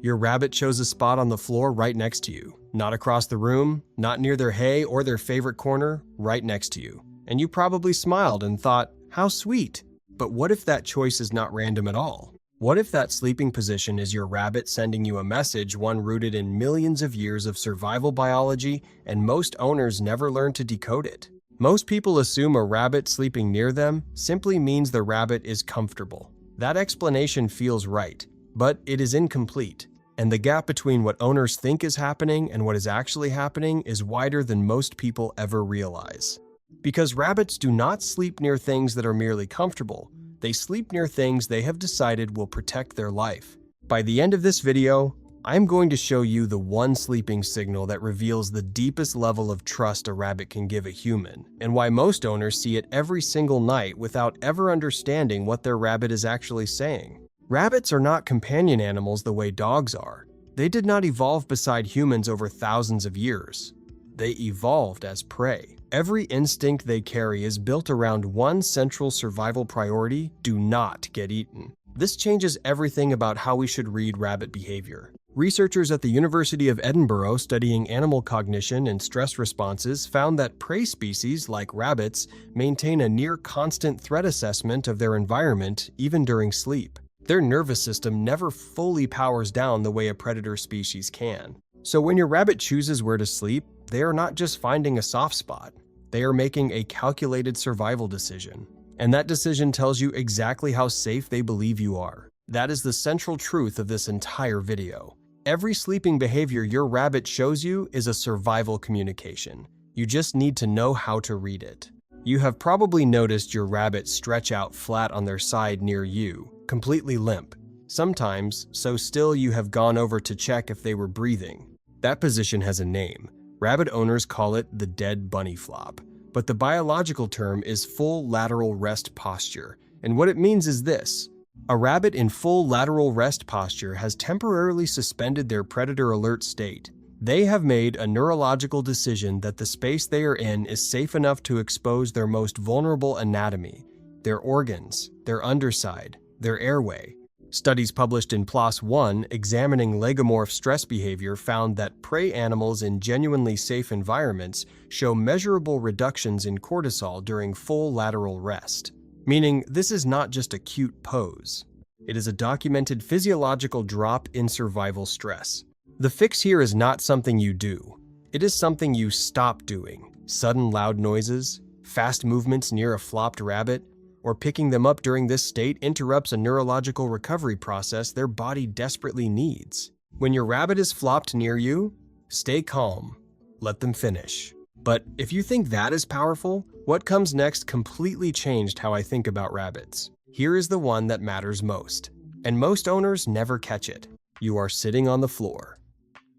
Your rabbit chose a spot on the floor right next to you. Not across the room, not near their hay or their favorite corner, right next to you. And you probably smiled and thought, how sweet. But what if that choice is not random at all? What if that sleeping position is your rabbit sending you a message, one rooted in millions of years of survival biology, and most owners never learn to decode it? Most people assume a rabbit sleeping near them simply means the rabbit is comfortable. That explanation feels right, but it is incomplete. And the gap between what owners think is happening and what is actually happening is wider than most people ever realize. Because rabbits do not sleep near things that are merely comfortable, they sleep near things they have decided will protect their life. By the end of this video, I'm going to show you the one sleeping signal that reveals the deepest level of trust a rabbit can give a human, and why most owners see it every single night without ever understanding what their rabbit is actually saying. Rabbits are not companion animals the way dogs are. They did not evolve beside humans over thousands of years. They evolved as prey. Every instinct they carry is built around one central survival priority: do not get eaten. This changes everything about how we should read rabbit behavior. Researchers at the University of Edinburgh studying animal cognition and stress responses found that prey species, like rabbits, maintain a near-constant threat assessment of their environment even during sleep. Their nervous system never fully powers down the way a predator species can. So when your rabbit chooses where to sleep, they are not just finding a soft spot. They are making a calculated survival decision. And that decision tells you exactly how safe they believe you are. That is the central truth of this entire video. Every sleeping behavior your rabbit shows you is a survival communication. You just need to know how to read it. You have probably noticed your rabbit stretch out flat on their side near you, completely limp. Sometimes, so still you have gone over to check if they were breathing. That position has a name. Rabbit owners call it the dead bunny flop. But the biological term is full lateral rest posture. And what it means is this: a rabbit in full lateral rest posture has temporarily suspended their predator alert state. They have made a neurological decision that the space they are in is safe enough to expose their most vulnerable anatomy, their organs, their underside, their airway. Studies published in PLOS One examining legomorph stress behavior found that prey animals in genuinely safe environments show measurable reductions in cortisol during full lateral rest. Meaning, this is not just a cute pose. It is a documented physiological drop in survival stress. The fix here is not something you do. It is something you stop doing. Sudden loud noises, fast movements near a flopped rabbit, or picking them up during this state interrupts a neurological recovery process their body desperately needs. When your rabbit is flopped near you, stay calm. Let them finish. But if you think that is powerful, what comes next completely changed how I think about rabbits. Here is the one that matters most, and most owners never catch it. You are sitting on the floor.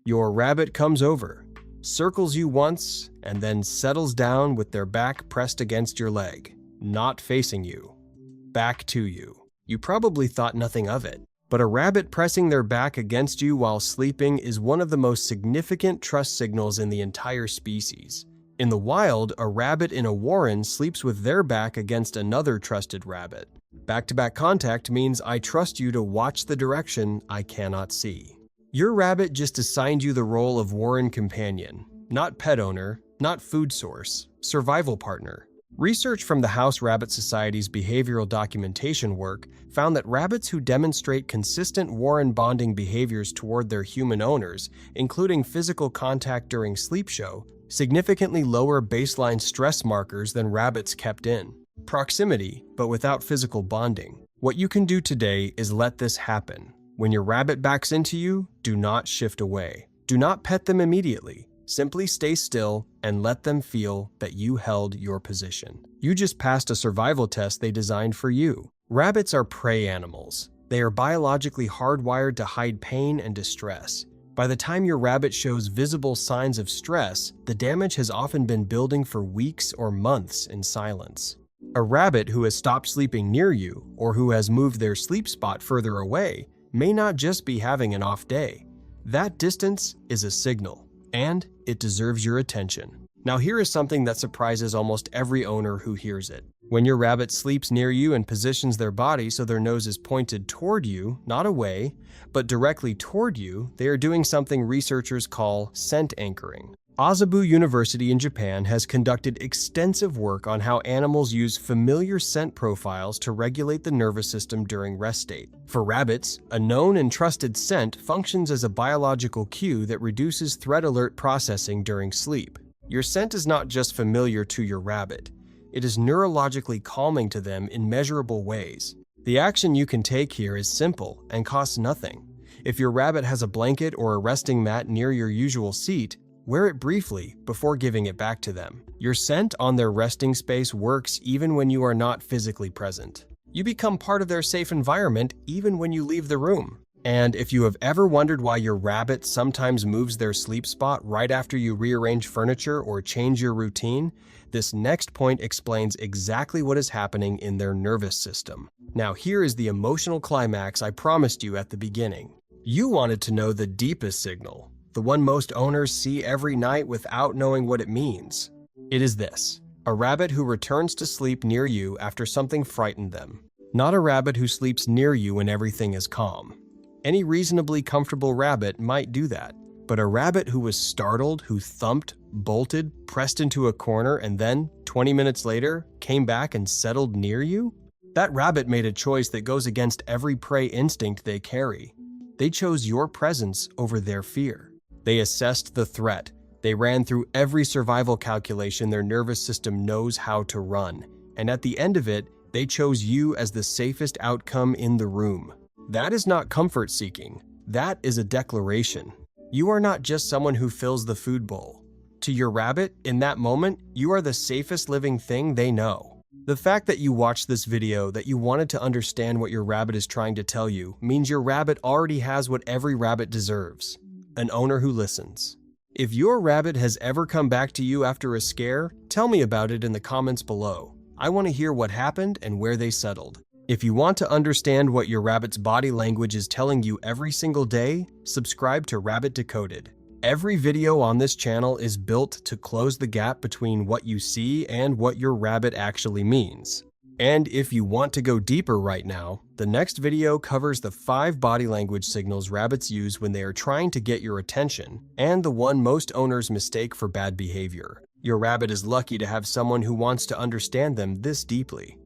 Your rabbit comes over, circles you once, and then settles down with their back pressed against your leg. Not facing you, back to you. You probably thought nothing of it, but a rabbit pressing their back against you while sleeping is one of the most significant trust signals in the entire species. In the wild, a rabbit in a warren sleeps with their back against another trusted rabbit. Back-to-back contact means I trust you to watch the direction I cannot see. Your rabbit just assigned you the role of warren companion, not pet owner, not food source, survival partner. Research from the House Rabbit Society's behavioral documentation work found that rabbits who demonstrate consistent warren bonding behaviors toward their human owners, including physical contact during sleep show, significantly lower baseline stress markers than rabbits kept in. Proximity, but without physical bonding. What you can do today is let this happen. When your rabbit backs into you, do not shift away. Do not pet them immediately. Simply stay still and let them feel that you held your position. You just passed a survival test they designed for you. Rabbits are prey animals. They are biologically hardwired to hide pain and distress. By the time your rabbit shows visible signs of stress, the damage has often been building for weeks or months in silence. A rabbit who has stopped sleeping near you or who has moved their sleep spot further away may not just be having an off day. That distance is a signal. And it deserves your attention. Now here is something that surprises almost every owner who hears it. When your rabbit sleeps near you and positions their body so their nose is pointed toward you, not away, but directly toward you, they are doing something researchers call scent anchoring. Azabu University in Japan has conducted extensive work on how animals use familiar scent profiles to regulate the nervous system during rest state. For rabbits, a known and trusted scent functions as a biological cue that reduces threat alert processing during sleep. Your scent is not just familiar to your rabbit. It is neurologically calming to them in measurable ways. The action you can take here is simple and costs nothing. If your rabbit has a blanket or a resting mat near your usual seat, wear it briefly before giving it back to them. Your scent on their resting space works even when you are not physically present. You become part of their safe environment even when you leave the room. And if you have ever wondered why your rabbit sometimes moves their sleep spot right after you rearrange furniture or change your routine, this next point explains exactly what is happening in their nervous system. Now here is the emotional climax I promised you at the beginning. You wanted to know the deepest signal, the one most owners see every night without knowing what it means. It is this: a rabbit who returns to sleep near you after something frightened them. Not a rabbit who sleeps near you when everything is calm. Any reasonably comfortable rabbit might do that, but a rabbit who was startled, who thumped, bolted, pressed into a corner, and then, 20 minutes later, came back and settled near you? That rabbit made a choice that goes against every prey instinct they carry. They chose your presence over their fear. They assessed the threat. They ran through every survival calculation their nervous system knows how to run, and at the end of it, they chose you as the safest outcome in the room. That is not comfort seeking. That is a declaration. You are not just someone who fills the food bowl. To your rabbit, in that moment, you are the safest living thing they know. The fact that you watched this video, that you wanted to understand what your rabbit is trying to tell you, means your rabbit already has what every rabbit deserves: an owner who listens. If your rabbit has ever come back to you after a scare, tell me about it in the comments below. I want to hear what happened and where they settled. If you want to understand what your rabbit's body language is telling you every single day, subscribe to Rabbit Decoded. Every video on this channel is built to close the gap between what you see and what your rabbit actually means. And if you want to go deeper right now, the next video covers the 5 body language signals rabbits use when they are trying to get your attention, and the one most owners mistake for bad behavior. Your rabbit is lucky to have someone who wants to understand them this deeply.